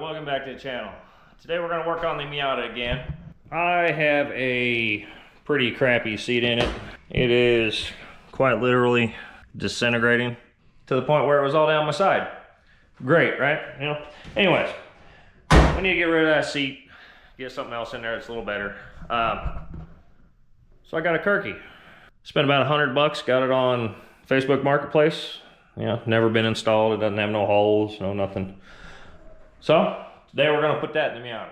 Welcome back to the channel. Today we're going to work on the Miata again. I have a pretty crappy seat in it. It is quite literally disintegrating to the point where it was all down my side. Great, right? You know. Anyways, we need to get rid of that seat, get something else in there that's a little better. So I got a Kirkey. Spent about $100, got it on Facebook Marketplace. You know, never been installed. It doesn't have no holes, no nothing. So today we're gonna put that in the Miata.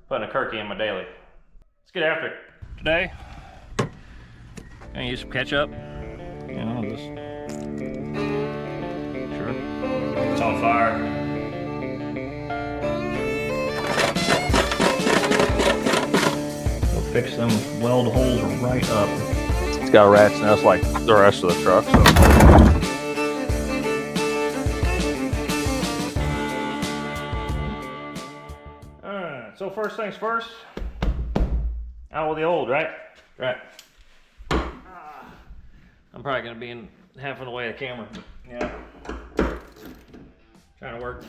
Putting a Kirkey in my daily. Let's get after it. Today, gonna use some ketchup. You know, just sure it's on fire. We'll fix them weld holes right up. It's got a rat's nest like the rest of the truck, so. So first things first, out with the old, right? Right. I'm probably gonna be in half of the way of the camera, but yeah. Trying to work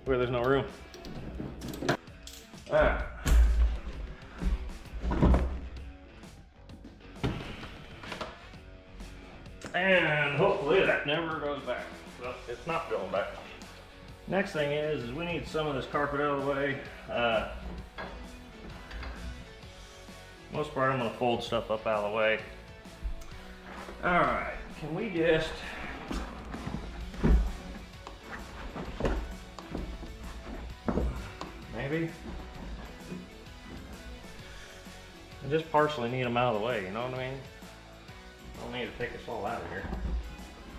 where there's no room. All right. And hopefully that never goes back. Well, it's not going back. Next thing is we need some of this carpet out of the way. Most part I'm gonna fold stuff up out of the way. All right, can we just maybe? I just partially need them out of the way, you know what I mean? I don't need to take us all out of here.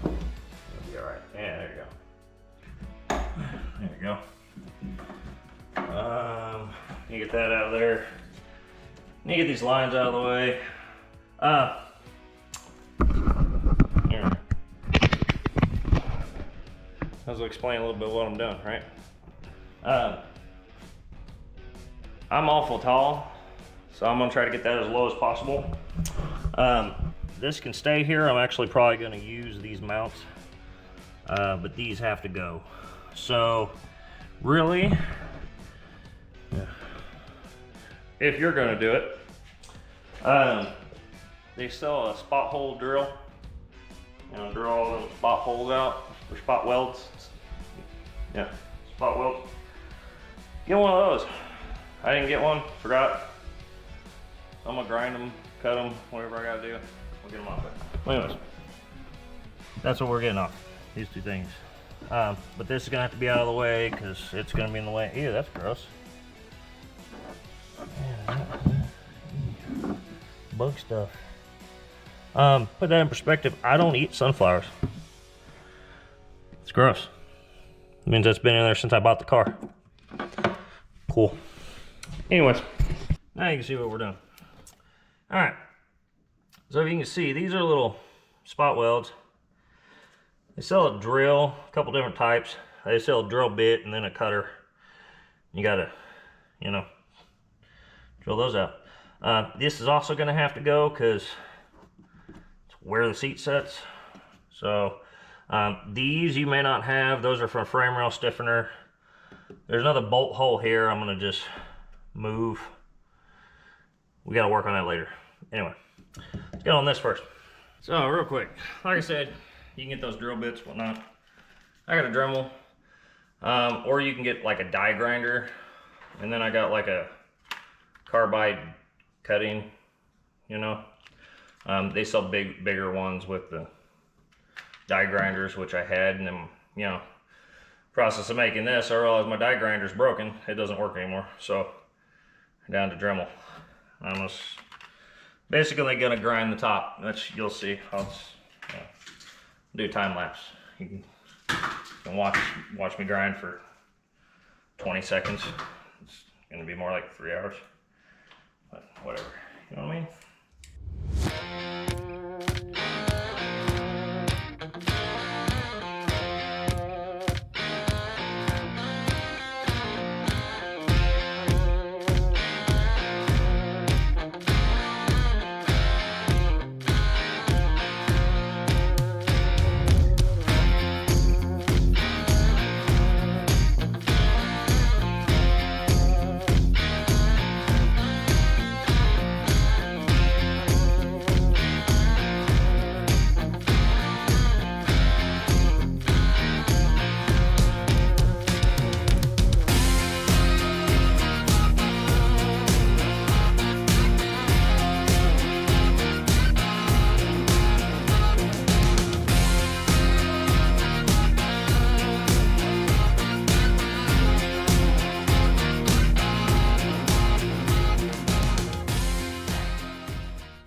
That'll be all right. Yeah, there you go. There we go. You get that out of there. You get these lines out of the way. Here. I'll explain a little bit what I'm doing, right? I'm awful tall, so I'm gonna try to get that as low as possible. This can stay here. I'm actually probably gonna use these mounts, but these have to go. So really, yeah, if you're gonna do it, they sell a spot hole drill. You know, drill all those spot holes out, or spot welds. Yeah, spot welds. Get one of those. I didn't get one, forgot. I'm gonna grind them, cut them, whatever I gotta do. We'll get them off there. Anyways, that's what we're getting off, these two things. But this is gonna have to be out of the way because it's gonna be in the way. Ew, that's gross. Bug stuff. Put that in perspective, I don't eat sunflowers. It's gross. It means that's been in there since I bought the car. Cool. Anyways, now you can see what we're doing. All right. So if you can see, these are little spot welds. They sell a drill, a couple different types. They sell a drill bit and then a cutter. You gotta, you know, drill those out. This is also gonna have to go because it's where the seat sits. So these you may not have. Those are from frame rail stiffener. There's another bolt hole here I'm gonna just move. We gotta work on that later. Anyway, let's get on this first. So real quick, like I said, you can get those drill bits, whatnot. I got a Dremel, or you can get like a die grinder, and then I got like a carbide cutting, you know. They sell bigger ones with the die grinders, which I had, and then, you know, process of making this, I realized my die grinder's broken. It doesn't work anymore, so down to Dremel. I'm just basically gonna grind the top. That's, you'll see. I'll just, do time lapse. You can watch me grind for 20 seconds. It's gonna be more like 3 hours, but whatever. You know what I mean?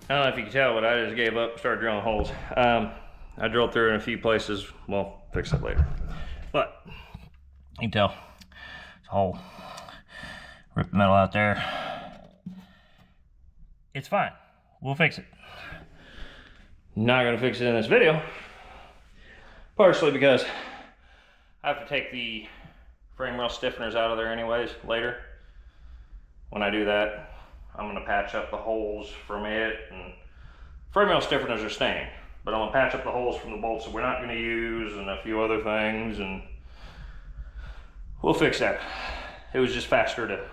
I don't know if you can tell, but I just gave up, started drilling holes. I drilled through in a few places. Well, fix it later. But you can tell it's a hole. Rip the metal out there. It's fine. We'll fix it. Not gonna fix it in this video. Partially because I have to take the frame rail stiffeners out of there anyways later. When I do that, I'm gonna patch up the holes from it, and frame rail stiffeners are staying, but I'm gonna patch up the holes from the bolts that we're not gonna use and a few other things, and we'll fix that. It was just faster to,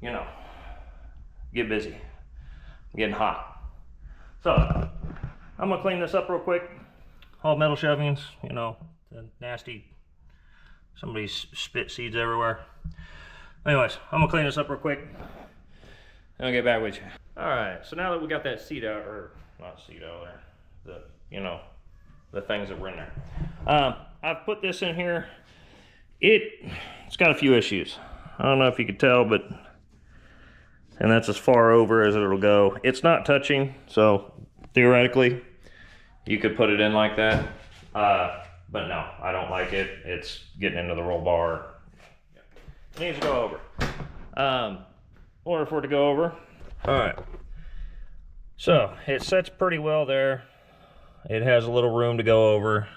you know, get busy. I'm getting hot. So, I'm gonna clean this up real quick. All metal shovings, you know, the nasty, somebody's spit seeds everywhere. Anyways, I'm gonna clean this up real quick, and I'll get back with you. All right, so now that we got that seat out, or not seat out there, the, you know, the things that were in there. I've put this in here. It's got a few issues. I don't know if you could tell, but, and that's as far over as it'll go. It's not touching, so theoretically, you could put it in like that. But no, I don't like it. It's getting into the roll bar. It needs to go over. In order for it to go over. All right. So it sets pretty well there. It has a little room to go over.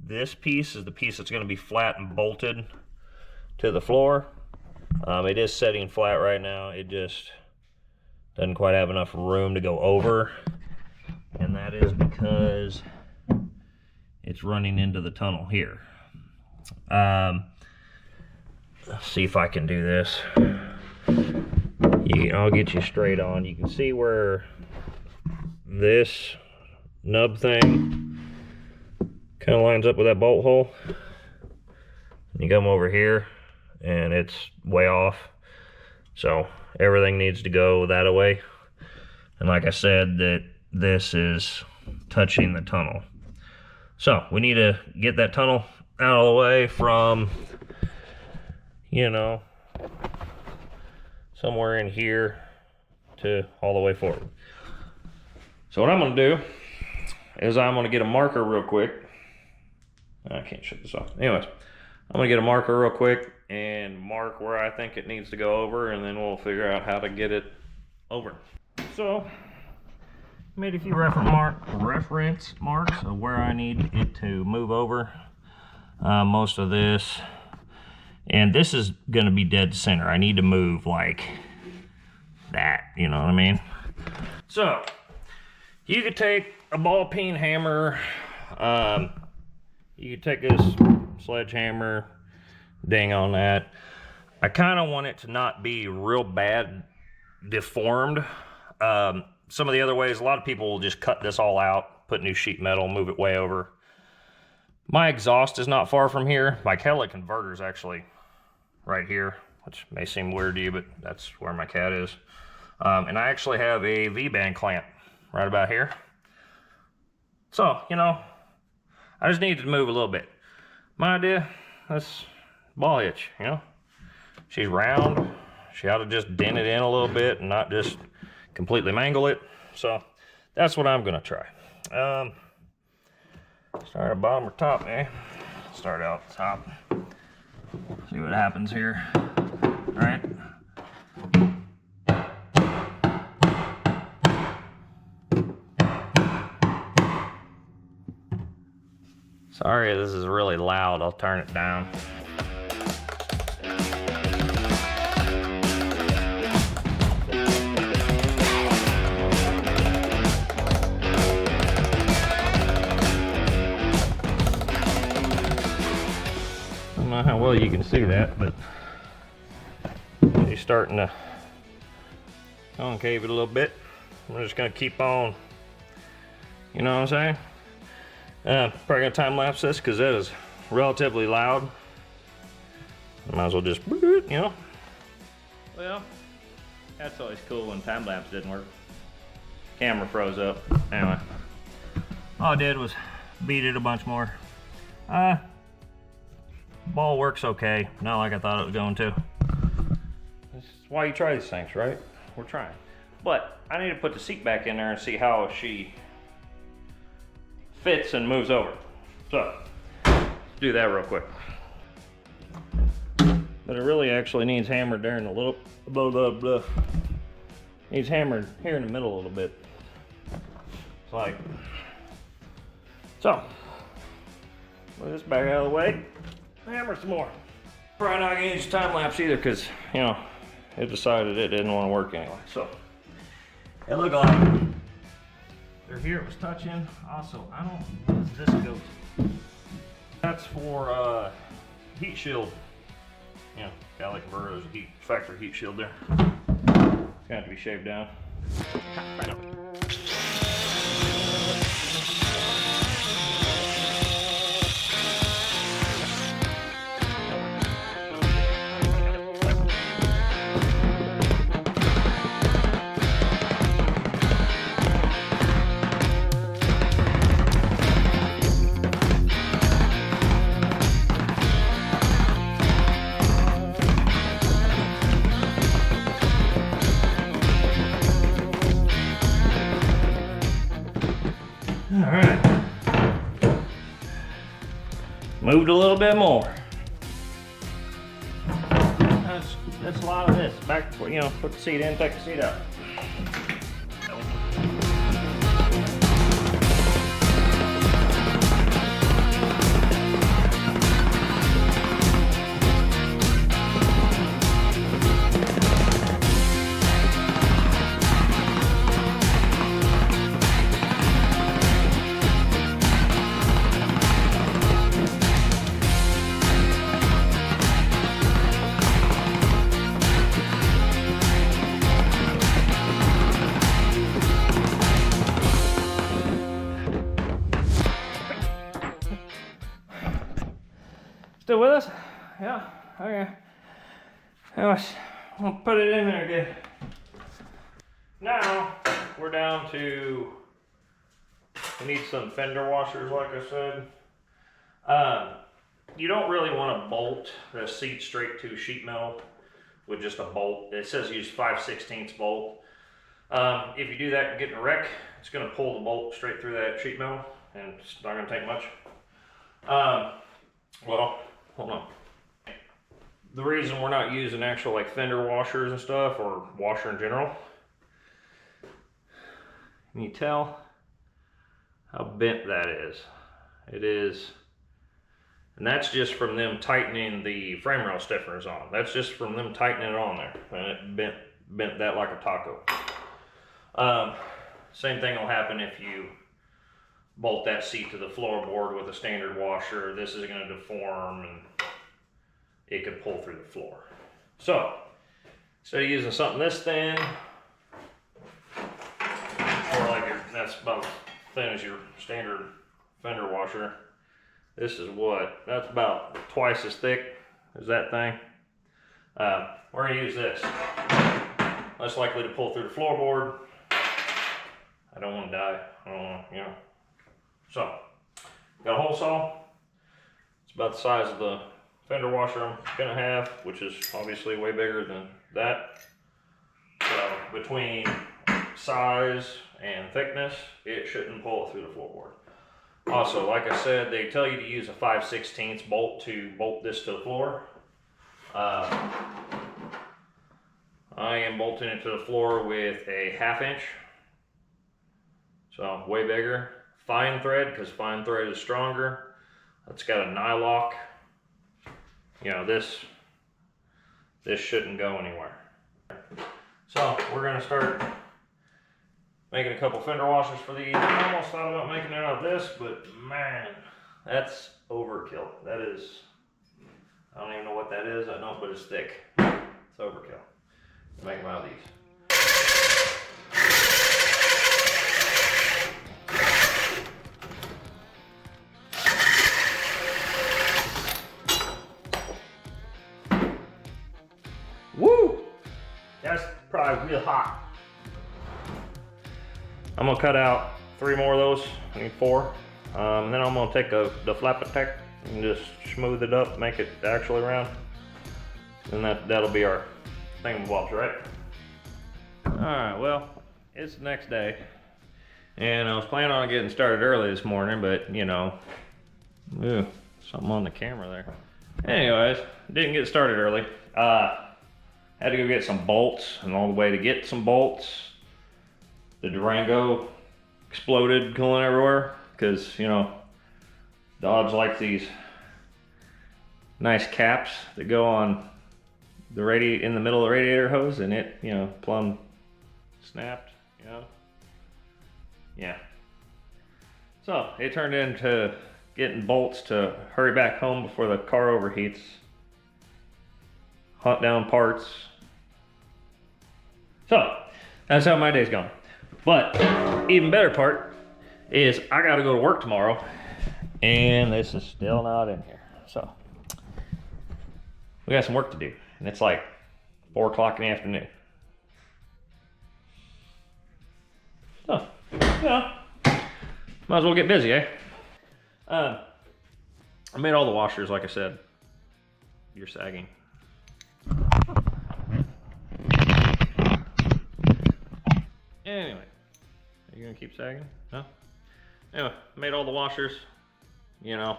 This piece is the piece that's going to be flat and bolted to the floor. It is setting flat right now. It just doesn't quite have enough room to go over. And that is because it's running into the tunnel here. Let's see if I can do this. I'll get you straight on. You can see where this nub thing kind of lines up with that bolt hole. You come over here and it's way off. So everything needs to go that way. And like I said, that this is touching the tunnel. So we need to get that tunnel out of the way from, you know, somewhere in here to all the way forward. So what I'm gonna do is I'm gonna get a marker real quick. I can't shut this off. Anyways, I'm gonna get a marker real quick and mark where I think it needs to go over, and then we'll figure out how to get it over. So, made a few reference marks of where I need it to move over. Most of this, and this is gonna be dead center. I need to move like that, you know what I mean? So, you could take a ball peen hammer, you could take this sledgehammer, ding on that. I kind of want it to not be real bad deformed. Some of the other ways, a lot of people will just cut this all out, put new sheet metal, move it way over. My exhaust is not far from here. My catalytic converter is actually right here, which may seem weird to you, but that's where my cat is. And I actually have a V-band clamp right about here. So, you know, I just need to move a little bit. My idea, this ball hitch, you know, she's round. She ought to just dent it in a little bit and not just completely mangle it. So that's what I'm gonna try. Start at bottom or top, eh? Start out top. See what happens here. All right. Sorry, this is really loud. I'll turn it down. I don't know how well you can see that, but he's starting to concave it a little bit. I'm just gonna keep on, you know what I'm saying? Probably gonna time lapse this because that is relatively loud. I might as well just, you know. Well, that's always cool when time lapse didn't work. Camera froze up. Anyway, all I did was beat it a bunch more. Ball works okay, not like I thought it was going to. That's why you try these things, right? we're trying. But I need to put the seat back in there and see how she fits and moves over. So, do that real quick. But it really actually needs hammered there in a little, needs hammered here in the middle a little bit. It's like, so, move this back out of the way, hammer some more. Probably not gonna use time lapse either because, you know, it decided it didn't want to work anyway. So, it looked like they're here, it was touching. Also, I don't, what does this go to? That's for heat shield. You know, Cali converter, there's a factory heat shield there. It's gonna have to be shaved down. All right, moved a little bit more. That's a lot of this. Back, you know, put the seat in, take the seat out. Still with us? Yeah, okay. Anyways, I'm gonna put it in there again. Now, we're down to, we need some fender washers, like I said. You don't really want to bolt the seat straight to sheet metal with just a bolt. It says use 5/16 bolt. If you do that and get in a wreck, it's gonna pull the bolt straight through that sheet metal and it's not gonna take much. Well, hold on. The reason we're not using actual like fender washers and stuff, or washer in general, can you tell how bent that is? It is, and that's just from them tightening the frame rail stiffeners on. That's just from them tightening it on there, and it bent that like a taco. Same thing will happen if you bolt that seat to the floorboard with a standard washer. This is going to deform and it could pull through the floor. So, instead of using something this thin, or like that's about as thin as your standard fender washer, this is what, that's about twice as thick as that thing. We're going to use this. Less likely to pull through the floorboard. I don't want to die. I don't want to, you know. So, got a hole saw. It's about the size of the fender washer I'm gonna have, which is obviously way bigger than that. So, between size and thickness, it shouldn't pull it through the floorboard. Also, like I said, they tell you to use a 5/16 bolt to bolt this to the floor. I am bolting it to the floor with a 1/2 inch. So, way bigger. Fine thread, because fine thread is stronger. It's got a nylock. You know, this shouldn't go anywhere. So we're gonna start making a couple fender washers for these. I almost thought about making it out of this, but man, that's overkill. That is, I don't even know what that is. I know, but it's thick. It's overkill. Make them out of these. Woo! That's probably real hot. I'm gonna cut out 3 more of those. I need 4. Then I'm gonna take the Flap-A-Tech and just smooth it up, make it actually round. And that'll be our thingamabobs, right? Alright, well, it's the next day. And I was planning on getting started early this morning, but you know, ew, something on the camera there. Anyways, didn't get started early. Had to go get some bolts, and all the way to get some bolts, the Durango exploded going everywhere, because, you know, Dodge likes these nice caps that go on the in the middle of the radiator hose, and it, you know, plumb snapped, you know. Yeah. So it turned into getting bolts to hurry back home before the car overheats. Hunt down parts. So that's how my day's gone. But even better part is I gotta go to work tomorrow, and this is still not in here. So we got some work to do, and it's like 4 o'clock in the afternoon. So, yeah, might as well get busy, eh? I made all the washers, like I said. You're sagging. Anyway, are you gonna keep sagging? No? Anyway, made all the washers, you know.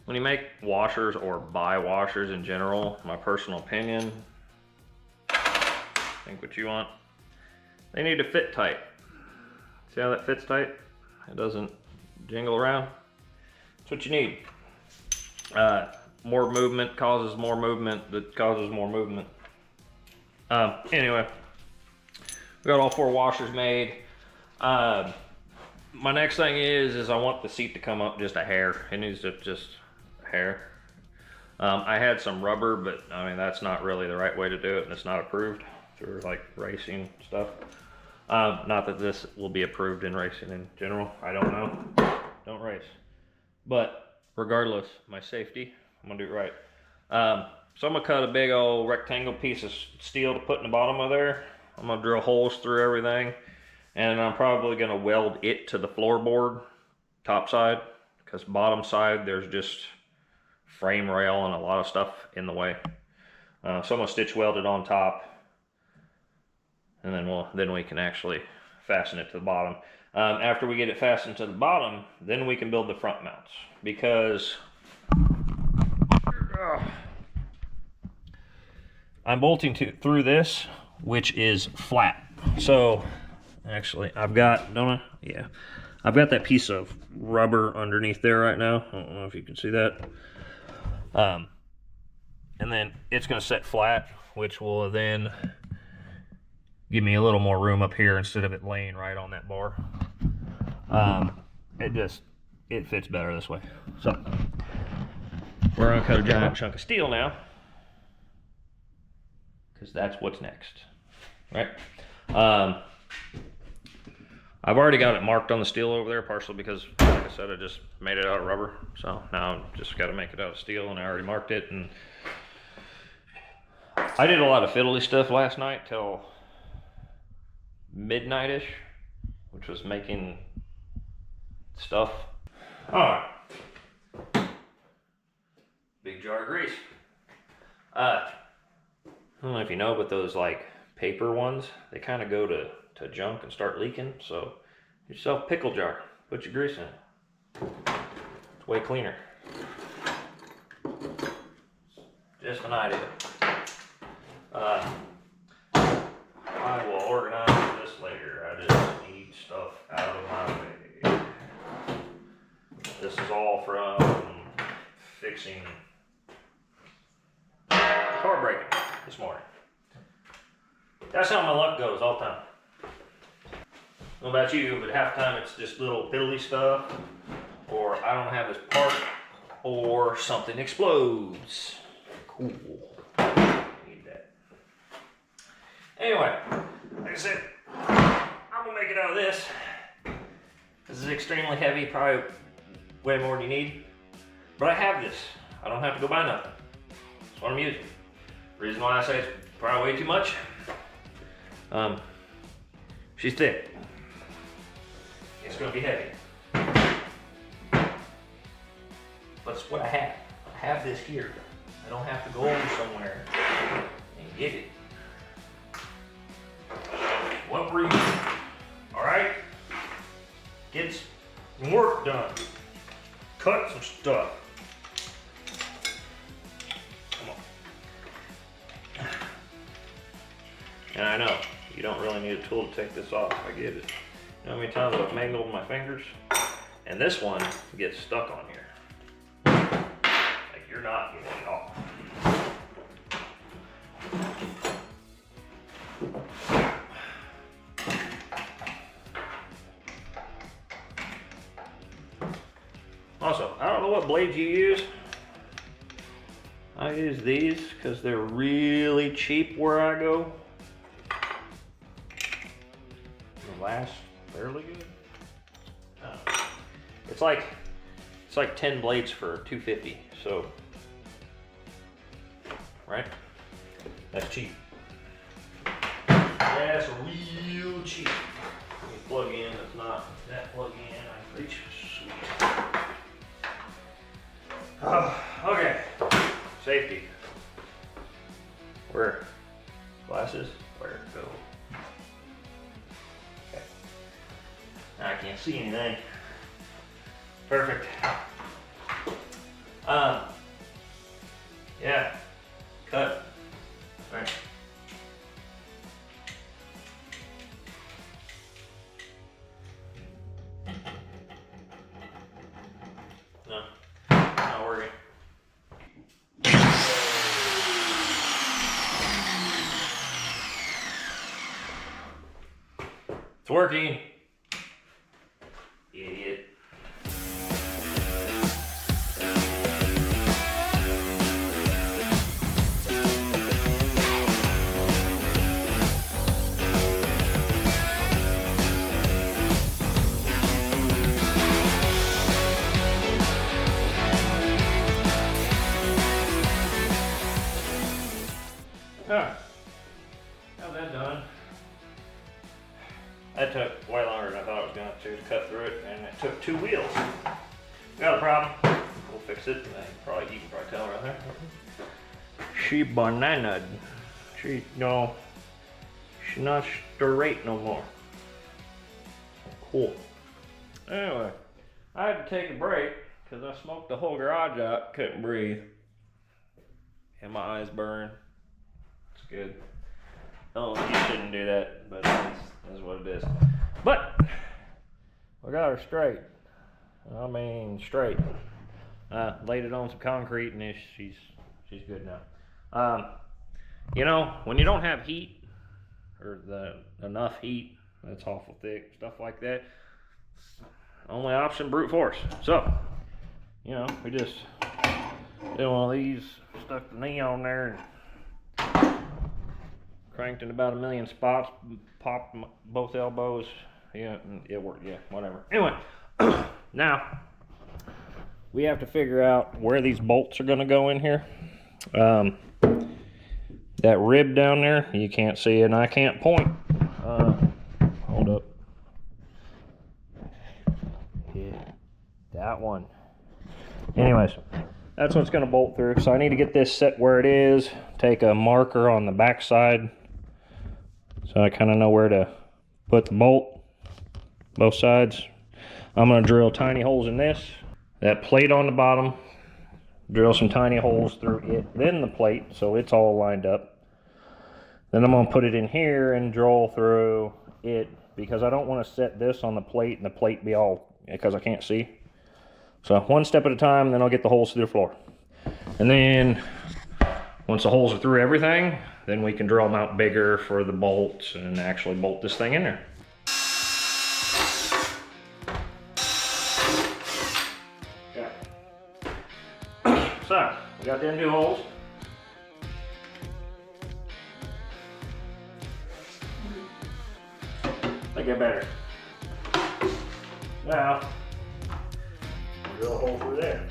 When you make washers or buy washers in general, my personal opinion, think what you want, they need to fit tight. See how that fits tight? It doesn't jingle around. That's what you need. More movement causes more movement that causes more movement. Anyway, we got all 4 washers made. My next thing is I want the seat to come up just a hair. It needs to just a hair. I had some rubber, but I mean, that's not really the right way to do it, and it's not approved through like racing stuff. Not that this will be approved in racing in general. I don't know. Don't race. But regardless, my safety, I'm gonna do it right. So I'm gonna cut a big old rectangle piece of steel to put in the bottom of there. I'm gonna drill holes through everything, and I'm probably gonna weld it to the floorboard, top side, because bottom side there's just frame rail and a lot of stuff in the way. So I'm gonna stitch weld it on top, and then we can actually fasten it to the bottom. After we get it fastened to the bottom, then we can build the front mounts, because I'm bolting through this, which is flat. So actually I've got that piece of rubber underneath there right now. I don't know if you can see that. And then it's going to set flat, which will then give me a little more room up here instead of it laying right on that bar. It fits better this way. So we're going to cut a giant chunk of steel now, because that's what's next, right? I've already got it marked on the steel over there, partially because, like I said, I just made it out of rubber. So now I've just got to make it out of steel, and I already marked it. And I did a lot of fiddly stuff last night till midnight-ish, which was making stuff. All right. Big jar of grease. I don't know if you know, but those like paper ones, they kind of go to junk and start leaking. So get yourself a pickle jar, put your grease in it. It's way cleaner. Just an idea. I will organize this later. I just need stuff out of my way. This is all from fixing car braking this morning. That's how my luck goes all the time. I don't know about you, but half the time it's just little piddly stuff, or I don't have this part, or something explodes. Cool. Need that. Anyway, like I said, I'm gonna make it out of this. This is extremely heavy, probably way more than you need. But I have this. I don't have to go buy nothing. That's what I'm using. Reason why I say it's probably way too much. She's thick. It's gonna be heavy. But it's what I have. I have this here. I don't have to go over somewhere and get it. work done. Cut some stuff. Come on. And I know, you don't really need a tool to take this off. I get it. You know how many times I've mangled my fingers? And this one gets stuck on here. Like, you're not getting it off. Also, I don't know what blades you use. I use these because they're really cheap where I go. They last fairly good. It's like 10 blades for $2.50. So, right? That's cheap. That's real cheap. You plug in. It's not that plug in. I reach. Sweet. Okay. Safety. Where? Glasses? Where? Go. Okay. Now I can't see anything. Perfect. Yeah. Cut. Right. No. Not working. It's working. Idiot. Alright, got that done. That took way longer than I thought it was going to cut through it, and it took 2 wheels. Got a problem. We'll fix it. You can probably tell right there. She bananaed. She's not straight no more. Cool. Anyway, I had to take a break because I smoked the whole garage out. Couldn't breathe. And my eyes burn. It's good. Oh, you shouldn't do that, but that's what it is. But we got her straight. I mean, straight. Laid it on some concrete, and she's good now. You know, when you don't have heat or enough heat, that's awful thick, stuff like that. Only option, brute force. So, you know, we just did one of these, stuck the knee on there, and cranked in about 1 million spots, popped both elbows. Yeah, it worked. Yeah, whatever. Anyway, now we have to figure out where these bolts are going to go in here. That rib down there, you can't see it, and I can't point. Hold up. Yeah, that one. Anyways, that's what's going to bolt through. So I need to get this set where it is. Take a marker on the back side, so I kind of know where to put the bolt, both sides. I'm going to drill tiny holes in this. That plate on the bottom, drill some tiny holes through it, then the plate, so it's all lined up. Then I'm going to put it in here and drill through it, because I don't want to set this on the plate and the plate be all, because I can't see. So one step at a time, then I'll get the holes through the floor. And then once the holes are through everything, then we can drill them out bigger for the bolts and actually bolt this thing in there. Okay. So, we got them 2 holes. They get better. Now, drill a hole through there.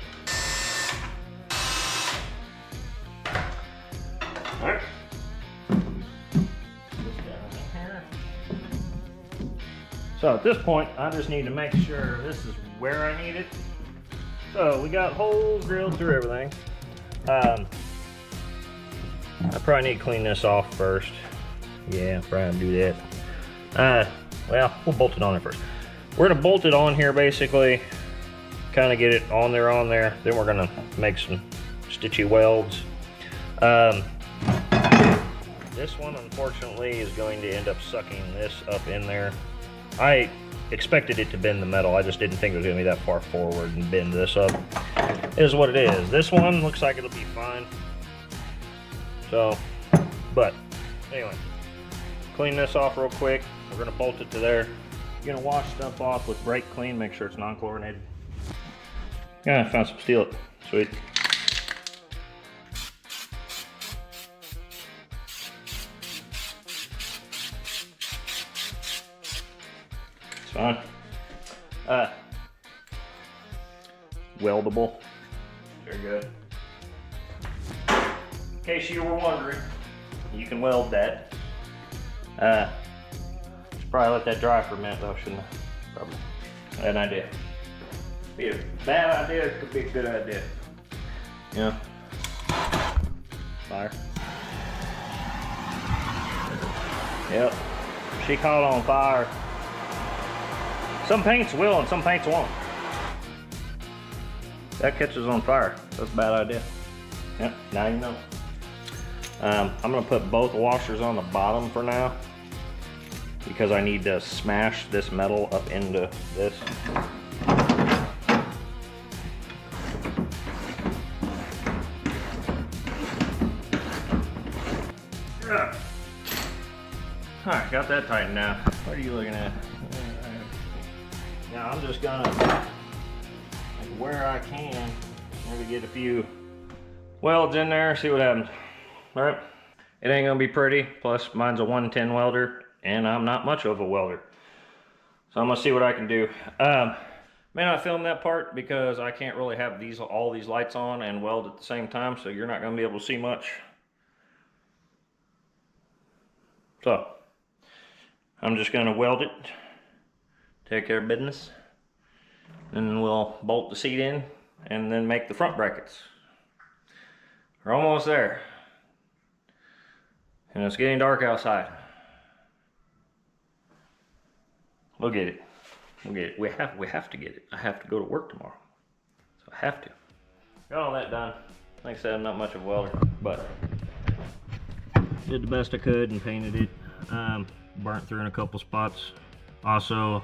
Alright. So at this point, I just need to make sure this is where I need it. So we got holes drilled through everything. I probably need to clean this off first. Yeah, probably do that. Well, we'll bolt it on there first. We're gonna bolt it on here basically kind of get it on there. Then we're gonna make some stitchy welds. This one, unfortunately, is going to end up sucking this up in there. I expected it to bend the metal. I just didn't think it was gonna be that far forward and bend this up. It is what it is. This one looks like it'll be fine. So, but anyway, clean this off real quick. We're gonna bolt it to there. You're gonna wash stuff off with brake clean, make sure it's non-chlorinated. Yeah, I found some steel. Sweet. It's fine. Weldable. Very good. In case you were wondering, you can weld that. Should probably let that dry for a minute though, shouldn't I? Probably. Bad idea. Be a bad idea, it could be a good idea. Yeah. Fire. Yep. She caught on fire. Some paints will and some paints won't. That catches on fire. That's a bad idea. Yep, now you know. I'm gonna put both washers on the bottom for now because I need to smash this metal up into this. Alright, got that tightened now. What are you looking at? Now I'm just gonna, like, where I can, maybe get a few welds in there, see what happens. Alright, it ain't gonna be pretty, plus mine's a 110 welder, and I'm not much of a welder. So I'm gonna see what I can do. May not film that part because I can't really have all these lights on and weld at the same time, so you're not gonna be able to see much. So, I'm just gonna weld it, take care of business, and we'll bolt the seat in and then make the front brackets. We're almost there. And it's getting dark outside. We'll get it. We'll get it. We have to get it. I have to go to work tomorrow. So I have to. Got all that done. Like I said, I'm not much of a welder, but did the best I could and painted it. Burnt through in a couple spots. Also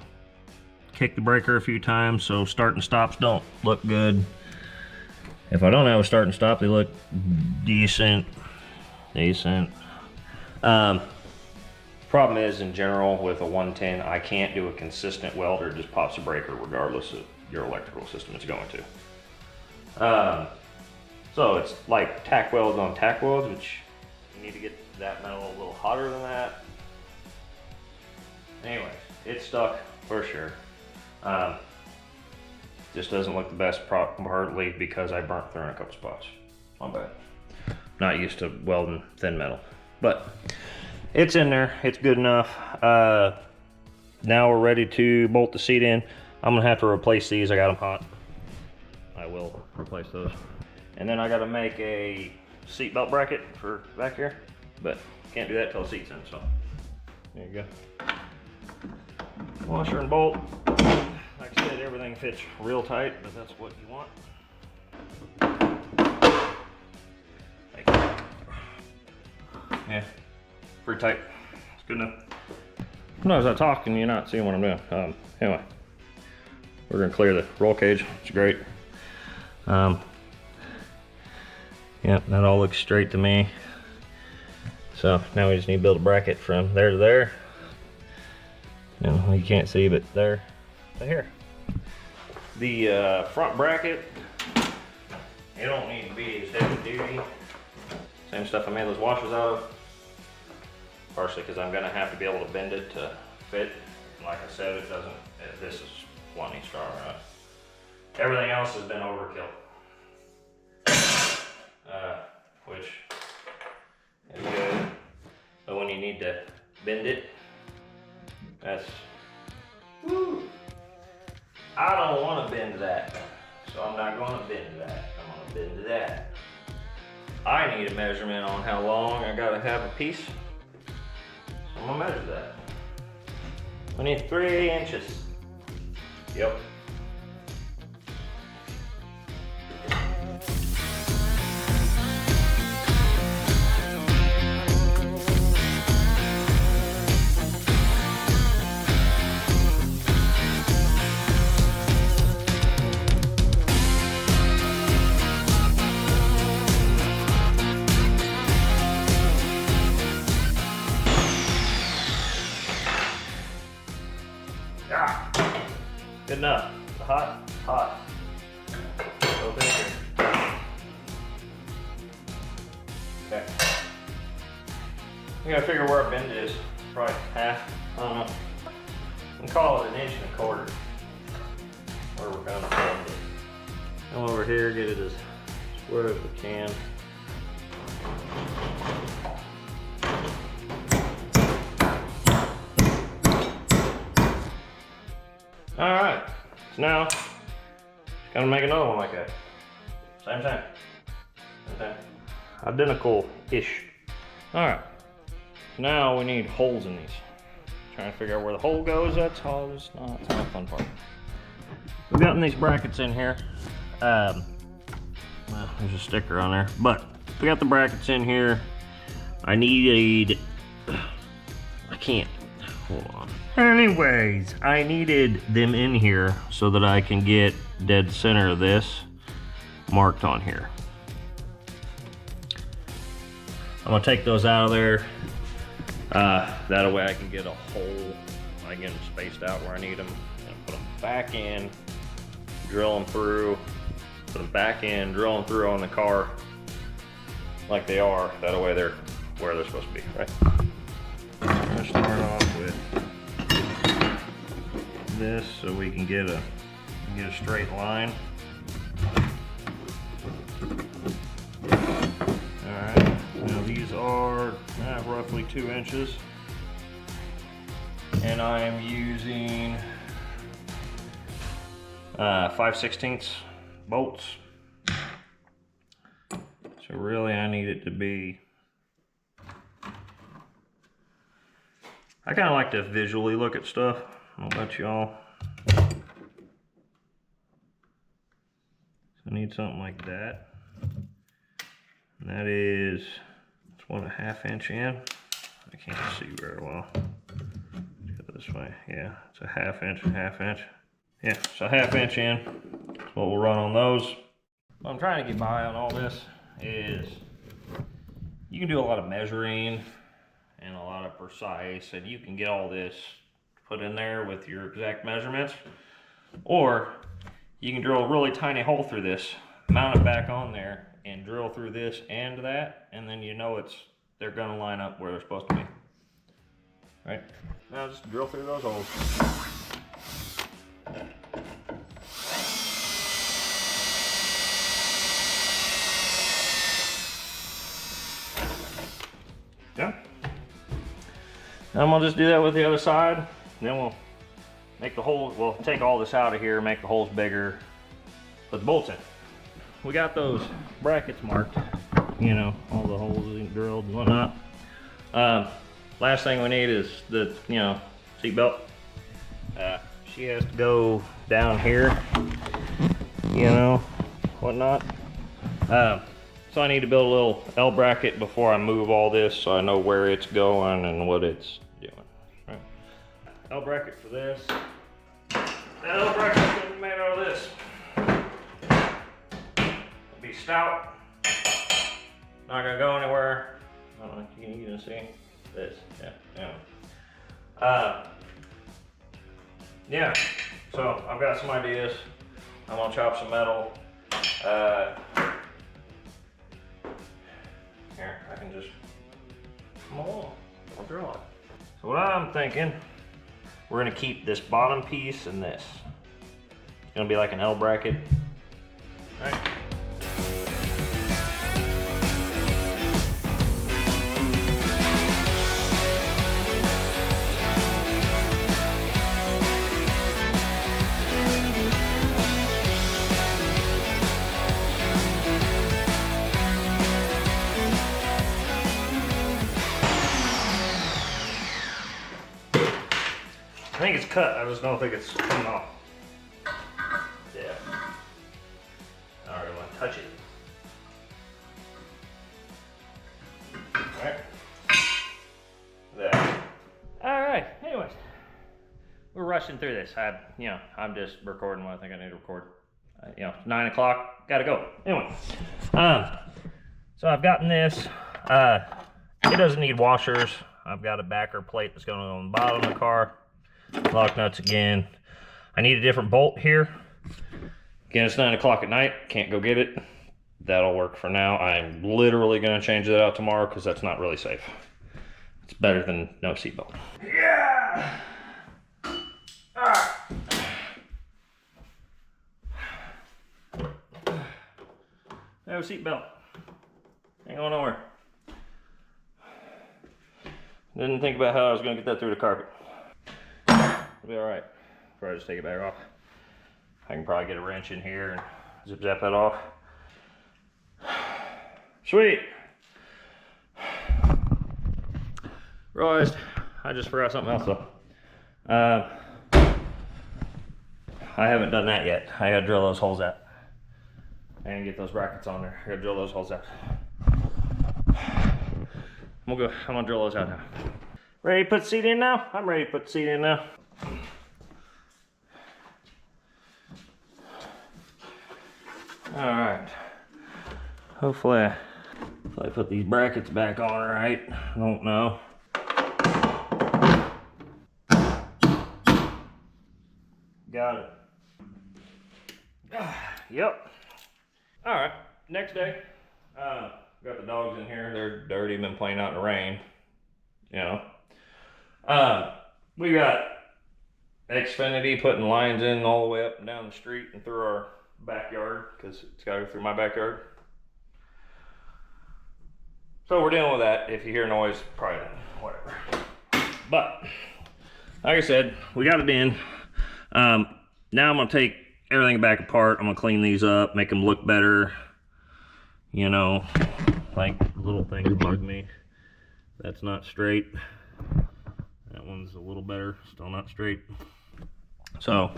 kicked the breaker a few times, so start and stops don't look good. If I don't have a start and stop, they look decent. Problem is, in general, with a 110, I can't do a consistent weld or it just pops a breaker regardless of your electrical system it's going to. So it's like tack welds on tack welds, which you need to get that metal a little hotter than that. Anyways, it's stuck for sure. Just doesn't look the best, partly because I burnt through in a couple spots. My bad. Not used to welding thin metal, but it's in there. It's good enough. Now we're ready to bolt the seat in. I'm gonna have to replace these. I got them hot. I will replace those. And then I gotta make a seat belt bracket for back here, but can't do that till the seat's in, so there you go. Washer and bolt. Like I said, everything fits real tight, but that's what you want. Yeah, pretty tight. It's good enough. Sometimes I talk and you're not seeing what I'm doing. Anyway, we're gonna clear the roll cage. It's great. Yep, that all looks straight to me. So now we just need to build a bracket from there to there. You can't see, but there to here. The front bracket, it don't need to be as heavy duty. Same stuff I made those washers out of. Partially because I'm gonna have to be able to bend it to fit. Like I said, it doesn't, this is plenty strong enough. Everything else has been overkill. Which is good. But when you need to bend it, that's, woo. I don't want to bend that. So I'm not going to bend that. I'm going to bend that. I need a measurement on how long I got to have a piece. So I'm going to measure that. I need 3 inches. Yep. enough. Hot, hot. Open it here. Okay. We gotta figure where our bend is. Probably half, I don't know. We can call it 1 1/4 inches. Where we're gonna bend it. Come over here, get it as square as we can. All right, so now, gotta make another one like that. Same thing. Identical-ish. All right, so now we need holes in these. Trying to figure out where the hole goes, that's all, it's not the fun part. We've gotten these brackets in here. Well, there's a sticker on there, but we got the brackets in here. I needed, I can't, hold on. Anyways, I needed them in here so that I can get dead center of this marked on here. I'm gonna take those out of there. That way I can get a hole, I get them spaced out where I need them, and put them back in, drill them through, put them back in, drill them through on the car like they are. That way they're where they're supposed to be, right? I'm gonna start off with this so we can get a straight line. Alright, now these are roughly 2 inches. And I am using 5/16 bolts. So really I need it to be, I kind of like to visually look at stuff. I don't know about y'all. So I need something like that. And that is, it's 1.5 inch in. I can't see very well. Let's go this way. Yeah, it's a 1/2 inch, 1/2 inch. Yeah, so 1/2 inch in. That's what we'll run on those. What I'm trying to get by on all this is you can do a lot of measuring and a lot of precise, and you can get all this put in there with your exact measurements, or you can drill a really tiny hole through this, mount it back on there, and drill through this and that, and then you know they're gonna line up where they're supposed to be. Right? Now just drill through those holes. Yeah. Now I'm gonna just do that with the other side. Then we'll make the holes, we'll take all this out of here, make the holes bigger, put the bolts in. We got those brackets marked, you know, all the holes drilled and whatnot. Last thing we need is the, you know, seat belt. She has to go down here, you know, whatnot. So I need to build a little L bracket before I move all this so I know where it's going and what it's doing. Right. L bracket for this. That L bracket is going to be made out of this. It'll be stout. Not going to go anywhere. I don't know if you can see this. Yeah, so I've got some ideas. I'm going to chop some metal. Here, I can just come along. I'll draw it. So what I'm thinking, we're gonna keep this bottom piece and this. It's gonna be like an L bracket. All right. I think it's cut, I just don't think it's coming off. Yeah. I don't really want to touch it. Alright. There. Alright, anyways. We're rushing through this. I'm just recording what I think I need to record. 9 o'clock, gotta go. Anyway. So I've gotten this. It doesn't need washers. I've got a backer plate that's going on the bottom of the car. Lock nuts again. I need a different bolt here. Again, it's 9 o'clock at night, can't go get it. That'll work for now. I'm literally gonna change that out tomorrow because that's not really safe. It's better than no seatbelt. Yeah! Ah. No seatbelt. Ain't going nowhere. Didn't think about how I was gonna get that through the carpet. It'll be all right. Probably just take it back off. I can probably get a wrench in here and zip zap that off. Sweet. Realized I just forgot something else though. I haven't done that yet. I gotta drill those holes out and get those brackets on there. I gotta drill those holes out. I'm gonna drill those out now. Ready to put the seat in now? I'm ready to put the seat in now. All right. Hopefully I put these brackets back on right. I don't know. Got it. Yep. All right, next day. Got the dogs in here. They're dirty, been playing out in the rain. You know. We got Xfinity putting lines in all the way up and down the street and through our backyard because it's got to go through my backyard. So we're dealing with that. If you hear noise, probably whatever. But like I said, we got it in. Now I'm gonna take everything back apart. I'm gonna clean these up, make them look better. You know, like little things bug me. That's not straight. That one's a little better, still not straight. So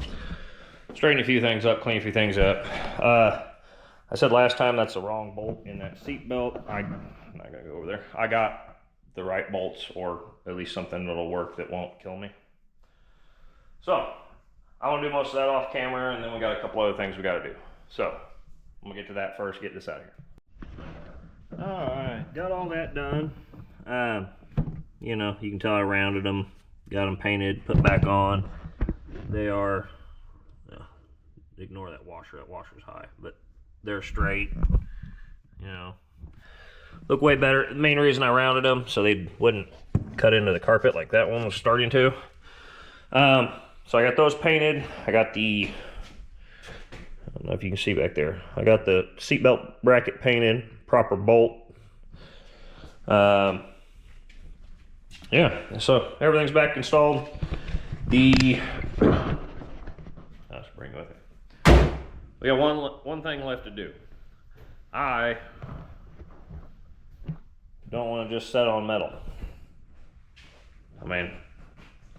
straighten a few things up, clean a few things up. I said last time that's the wrong bolt in that seat belt. I'm not gonna go over there. I got the right bolts, or at least something that'll work that won't kill me. So I want to do most of that off camera, and then we got a couple other things we got to do. So I'm gonna get to that first, get this out of here. All right, got all that done. You know, you can tell I rounded them, got them painted, put back on. They are, ignore that washer, that washer's high, but they're straight, you know, look way better. The main reason I rounded them, so they wouldn't cut into the carpet like that one was starting to. So I got those painted. I got the, I don't know if you can see back there, I got the seatbelt bracket painted, proper bolt. Yeah, so everything's back installed. The, let's bring it with it. We got one thing left to do. I don't want to just set on metal. I mean,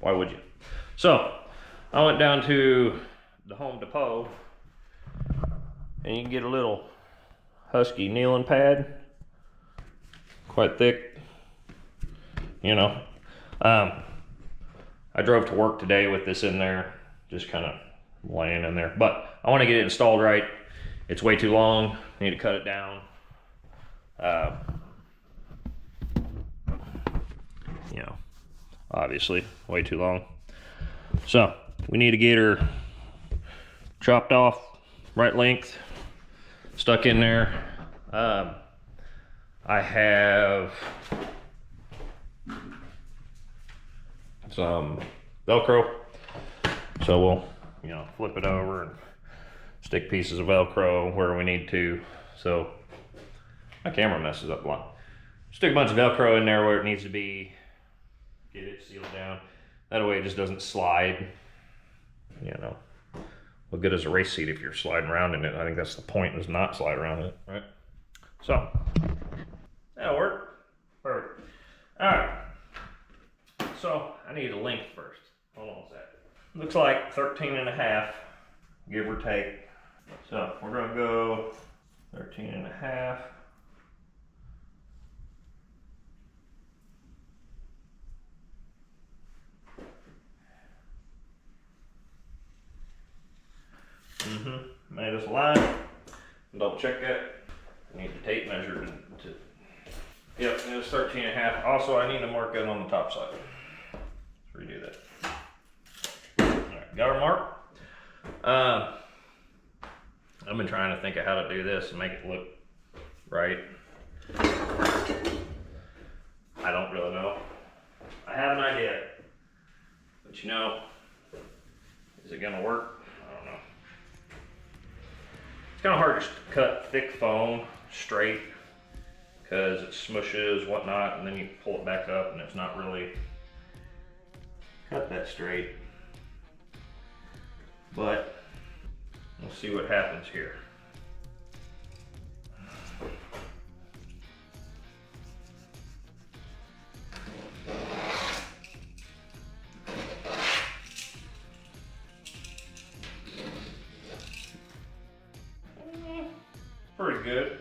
why would you? So I went down to the Home Depot, and you can get a little Husky kneeling pad, quite thick, you know. I drove to work today with this in there, just kind of laying in there, but I want to get it installed right. It's way too long, I need to cut it down. You know, obviously way too long. So we need to get her chopped off right length, stuck in there. I have some Velcro, so we'll, you know, flip it over and stick pieces of Velcro where we need to. So my camera messes up a lot. Stick a bunch of Velcro in there where it needs to be, get it sealed down. That way it just doesn't slide, you know. Look good as a race seat if you're sliding around in it. I think that's the point, is not slide around in it, right? So that'll work. Perfect. All right. So I need a length first. Hold on a second. Looks like 13.5, give or take. So we're gonna go 13.5. Made us a line. Double check that. I need the tape measure to yep, it was 13.5. Also, I need to mark it on the top side. Let's redo that. All right, got our mark. I've been trying to think of how to do this and make it look right. I don't really know. I have an idea, but you know, is it gonna work? I don't know. It's kind of hard to cut thick foam straight because it smushes, whatnot, and then you pull it back up and it's not really cut that straight. But we'll see what happens here. Pretty good.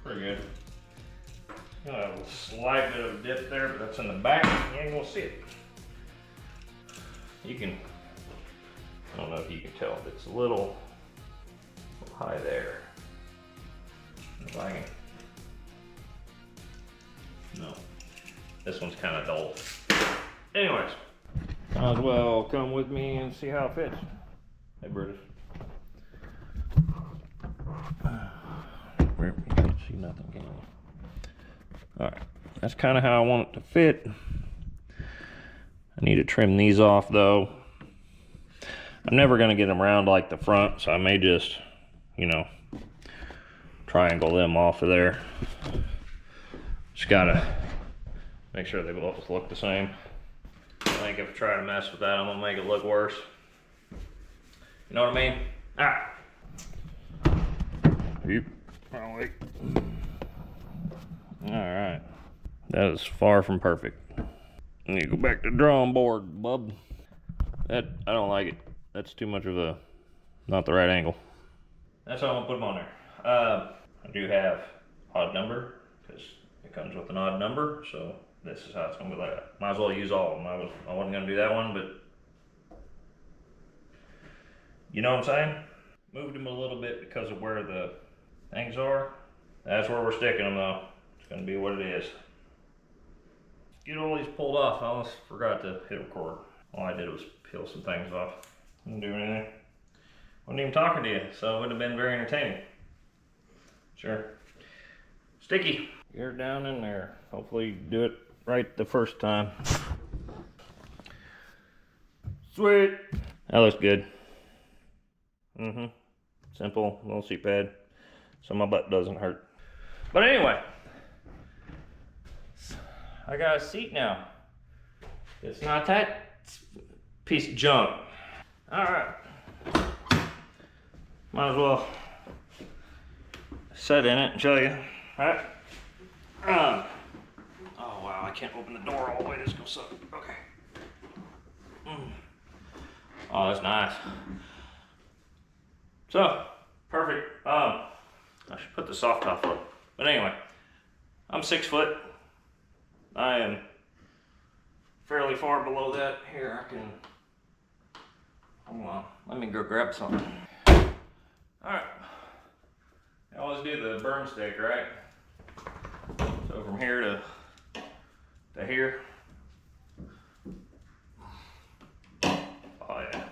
Pretty good. A slight bit of a dip there, but that's in the back. You ain't gonna see it. You can, I don't know if you can tell, but it's a little high there. If I can, no. This one's kind of dull. Anyways, might as well come with me and see how it fits. Hey, British. You can't see nothing, can you? Alright, that's kind of how I want it to fit. I need to trim these off though. I'm never going to get them round like the front, so I may just, you know, triangle them off of there. Just gotta make sure they both look the same. I think if I try to mess with that, I'm gonna make it look worse. You know what I mean? Ah. Yep. Oh, wait. Alright. That is far from perfect. I need to go back to the drawing board, bub. I don't like it. That's too much of a, not the right angle. That's how I'm gonna put them on there. I do have odd number, because it comes with an odd number, so this is how it's gonna be like that. Might as well use all of them. I wasn't gonna do that one, but you know what I'm saying? Moved them a little bit because of where the things are. That's where we're sticking them though. It's gonna be what it is. Get all these pulled off. I almost forgot to hit record. All I did was peel some things off. Didn't do anything. Wasn't even talking to you, so it would have been very entertaining. Sure. Sticky. Get her down in there. Hopefully you do it right the first time. Sweet. That looks good. Simple little seat pad, so my butt doesn't hurt. But anyway, I got a seat now. It's not that piece of junk. All right. Might as well sit in it and show you. All right. Oh wow, I can't open the door all the way. This is gonna suck. Okay. Oh, that's nice. So, perfect. I should put the soft top up. But anyway, I'm 6 foot. I am fairly far below that. Here, I can, hold on, let me go grab something. Alright, I always do the burn stick, right? So from here to here. Oh yeah,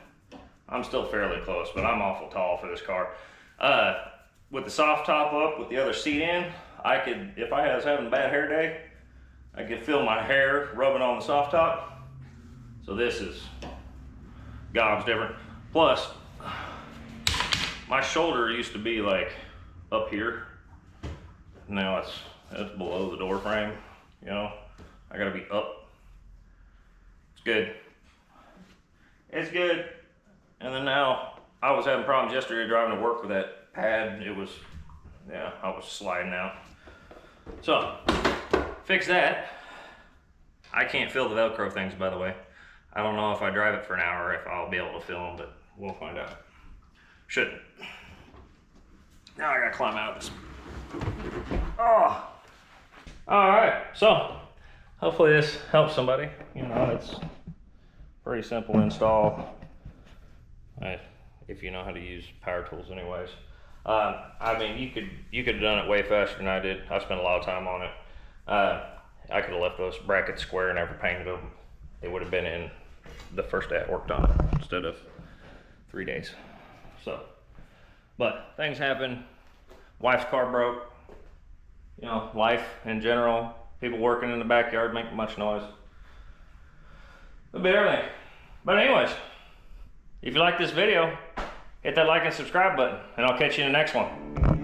I'm still fairly close, but I'm awful tall for this car. With the soft top up, with the other seat in, I could, if I was having a bad hair day, I could feel my hair rubbing on the soft top. So this is gobs different. Plus, my shoulder used to be like up here. Now it's below the door frame, you know. I gotta be up. It's good. It's good. And then now, I was having problems yesterday driving to work with that pad. It was, yeah, I was sliding out. So, fix that. I can't feel the Velcro things, by the way. I don't know if I drive it for an hour if I'll be able to feel them, but we'll find out. Shouldn't. Now I gotta climb out of this. Oh! Alright, so hopefully this helps somebody. You know, it's pretty simple install. If you know how to use power tools anyways. I mean, you could have done it way faster than I did. I spent a lot of time on it. I could have left those brackets square and never painted them. It would have been in the first day I worked on it instead of 3 days. So, but things happen. Wife's car broke. You know, life in general. People working in the backyard making much noise. A bit of everything. But anyways, if you like this video, hit that like and subscribe button, and I'll catch you in the next one.